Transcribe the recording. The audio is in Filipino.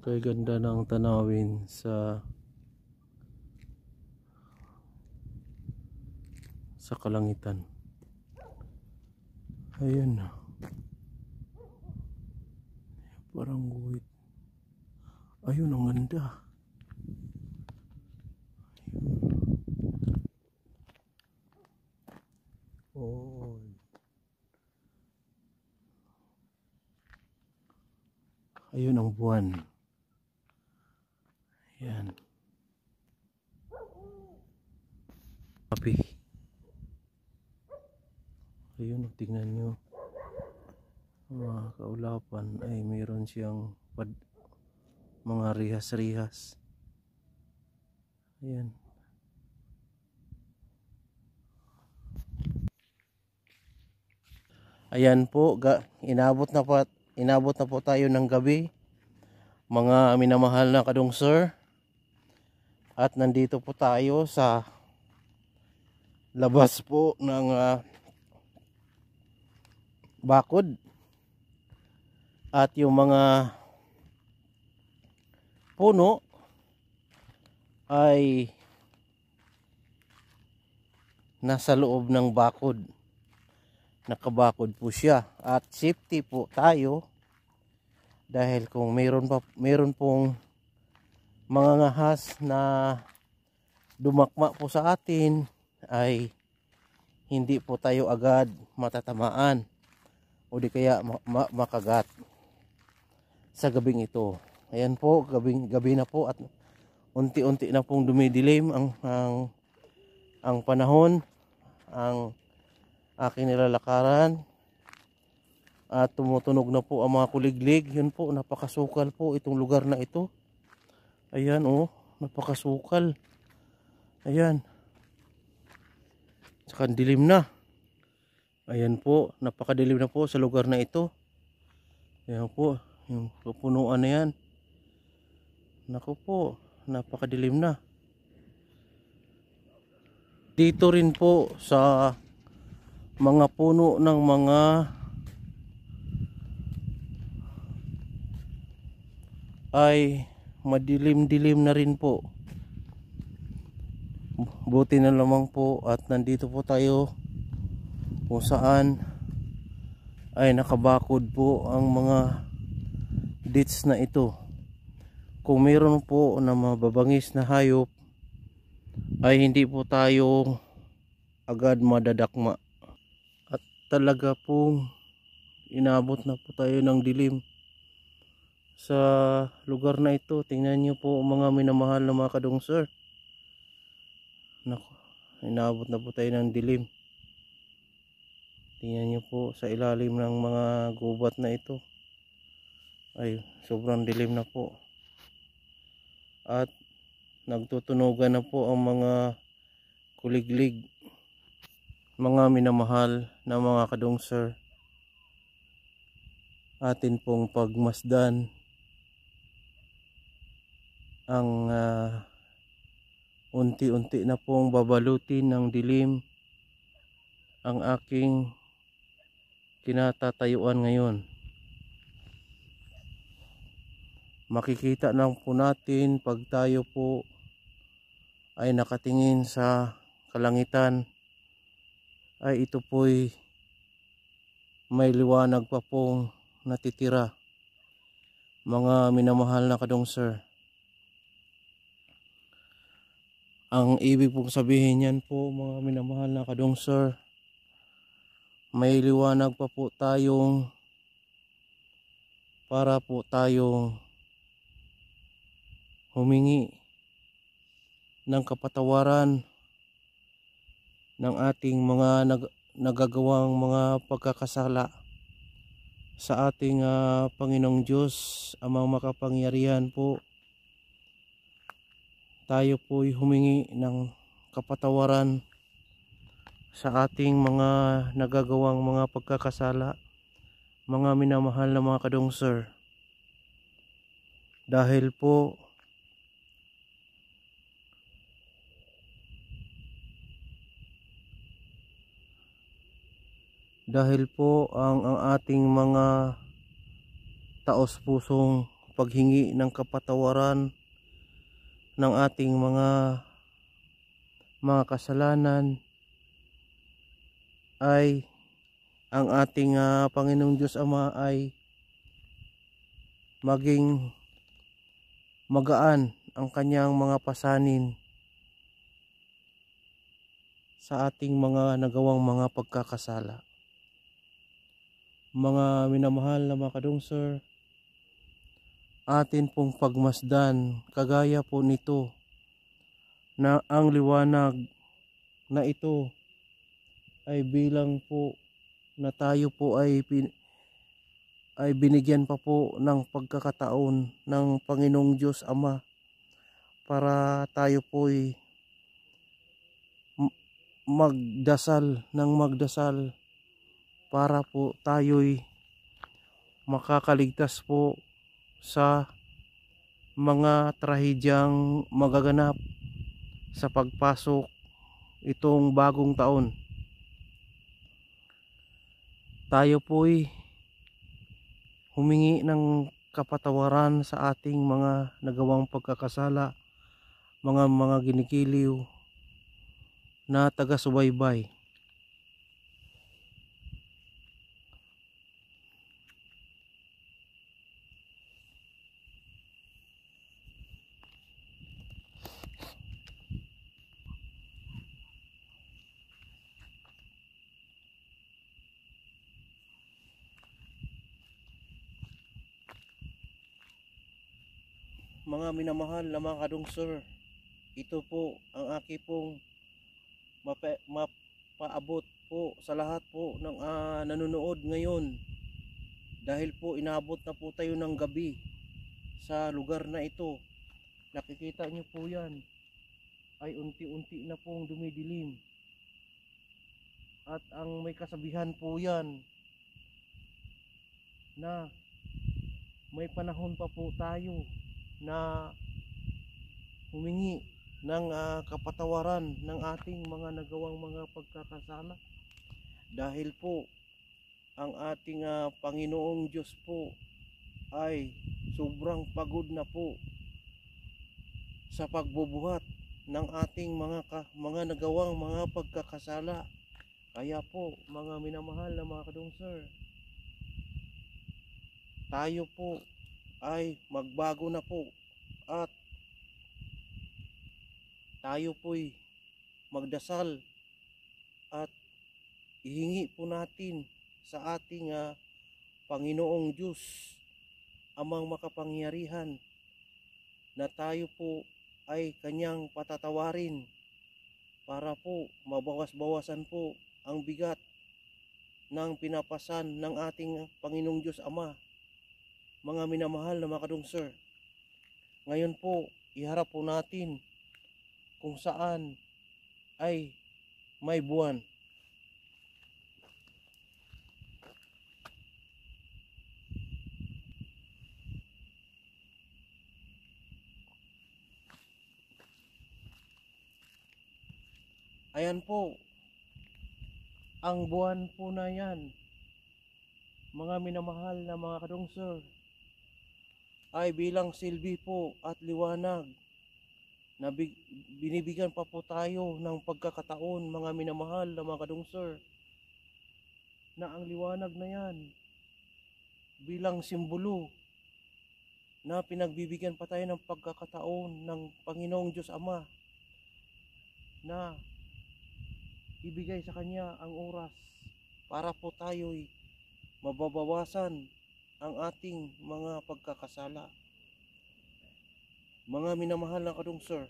Kay ganda ng tanawin sa kalangitan. Ayun na. Parang guhit. Ayun, ang ganda. Oh. Ayun ang buwan. Yan. Kapi. Ayun, tingnan nyo. Mga kaulapan ay mayroon siyang mga rihas-rihas. Ayan. Ayan po, inabot na po tayo ng gabi, mga minamahal na kadungsor. At nandito po tayo sa labas po ng bakod. At yung mga puno ay nasa loob ng bakod. Nakabakod po siya. At safety po tayo dahil kung meron pong mga ngahas na dumakma po sa atin ay hindi po tayo agad matatamaan o di kaya makagat sa gabing ito. Ayan po, gabi na po at unti-unti na pong dumidilim ang panahon, ang aking nilalakaran at tumutunog na po ang mga kuliglig. Yun po, napakasukal po itong lugar na ito. Ayan oh, napakasukal. Ayan. Tsaka dilim na. Ayan po, napakadilim na po sa lugar na ito. Ayan po, yung pupunuan na yan. Naku po, napakadilim na. Dito rin po sa mga puno ng mga ay madilim-dilim na rin po. Buti na lamang po at nandito po tayo kung saan ay nakabakod po ang mga ditch na ito. Kung meron po na mababangis na hayop ay hindi po tayo agad madadakma. At talaga pong inabot na po tayo ng dilim sa lugar na ito. Tingnan nyo po mga minamahal na mga kadungsor. Naku, inabot na po tayo ng dilim. Tingnan nyo po sa ilalim ng mga gubat na ito. Ay, sobrang dilim na po. At nagtutunugan na po ang mga kuliglig. Mga minamahal na mga kadungsor, atin pong pagmasdan ang unti-unti na pong babalutin ng dilim ang aking kinatatayuan ngayon. Makikita lang po natin pag tayo po ay nakatingin sa kalangitan ay ito po'y may liwanag pa pong natitira, mga minamahal na kadungsor. Ang ibig pong sabihin yan po mga minamahal na kadungsor, may liwanag pa po tayong para po tayong humingi ng kapatawaran ng ating mga nagagawang mga pagkakasala sa ating Panginoong Diyos Amang makapangyarihan po. Tayo po'y humingi ng kapatawaran sa ating mga nagagawang mga pagkakasala, mga minamahal na mga kadungsor. Dahil po ang ating mga taos pusong paghingi ng kapatawaran ng ating mga kasalanan ay ang ating Panginoong Diyos Ama ay maging magaan ang kanyang mga pasanin sa ating mga nagawang mga pagkakasala. Mga minamahal na mga kadungsor, atin pong pagmasdan kagaya po nito na ang liwanag na ito ay bilang po na tayo po ay binigyan pa po ng pagkakataon ng Panginoong Diyos Ama para tayo po ay magdasal para po tayo'y makakaligtas po sa mga trahedyang magaganap sa pagpasok itong bagong taon. Tayo po'y humingi ng kapatawaran sa ating mga nagawang pagkakasala, mga ginikiliw na taga-subaybay. Mga minamahal na mga kadungsor, ito po ang aking pong mapaabot po sa lahat po ng nanonood ngayon, dahil po inaabot na po tayo ng gabi sa lugar na ito. Nakikita nyo po yan ay unti-unti na pong dumidilim, at ang may kasabihan po yan na may panahon pa po tayo na humingi ng kapatawaran ng ating mga nagawang mga pagkakasala, dahil po ang ating Panginoong Diyos po ay sobrang pagod na po sa pagbubuhat ng ating mga nagawang mga pagkakasala. Kaya po mga minamahal na mga kadungsor, tayo po ay magbago na po, at tayo po'y magdasal at ihingi po natin sa ating Panginoong Diyos Amang makapangyarihan na tayo po ay kanyang patatawarin para po mabawas-bawasan po ang bigat ng pinapasan ng ating Panginoong Diyos Ama. Mga minamahal na mga kadungsor, ngayon po iharap po natin kung saan ay may buwan. Ayan po ang buwan po na yan, mga minamahal na mga kadungsor, ay bilang silbi po at liwanag na binibigyan pa po tayo ng pagkakataon, mga minamahal na mga kadungsor, na ang liwanag na yan bilang simbolo na pinagbibigyan pa tayo ng pagkakataon ng Panginoong Diyos Ama na ibigay sa Kanya ang oras para po tayo'y mababawasan ang ating mga pagkakasala. Mga minamahal na kadungsor,